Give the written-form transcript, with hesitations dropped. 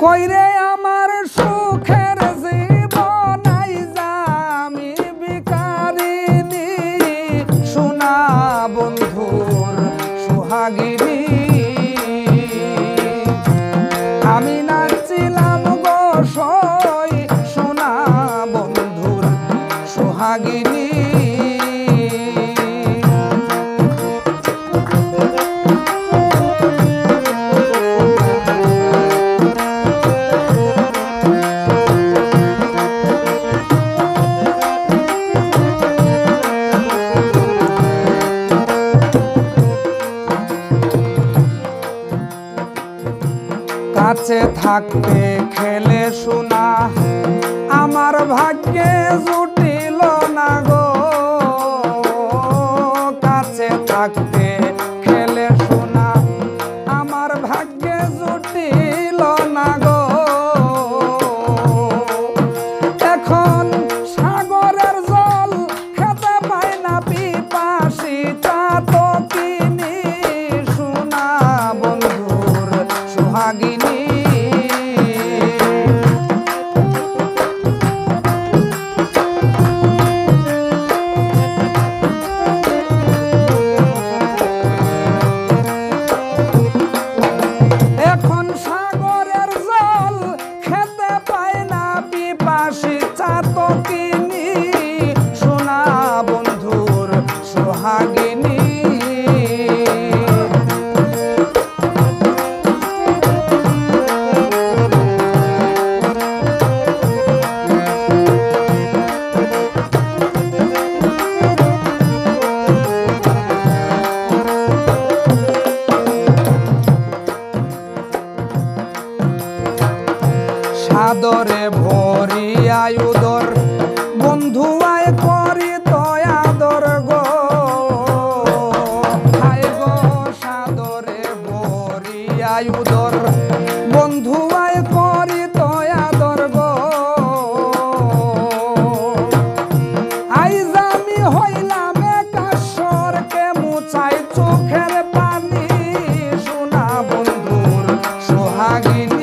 কইরে আমার সুখের জীবন আইজা আমি ভিখারিনী সোনা বন্ধুর সোহাগিনী আমি নাচিলাম গো সই সোনা বন্ধুর সোহাগিনী কাছে থাকতে খেলে শোনা আমার ভাগ্যে জুটিল না গো কাছে থাকতে খেলে শোনা আমার ভাগ্যে জুটিল না গো এখন সাগরের জল খেতে পাই না পিপাসী চাতকিনী সোনা বন্ধুর সোহাগিনী এখন সাগরের জল খেতে পায় না পিপাসী চাতকিনী সোনা বন্ধুর সোহাগিনী সাদরে ভরি আয়ুদর বন্ধু আয় করি দয়াদর গো হায় গো সাদরে ভরি আয়ুদর বন্ধু আয় করি দয়াদর গো আইজ আমি হইলাম কাশ্বরকে মুছাই চোখের পানি সোনা বন্ধুর সোহাগিনী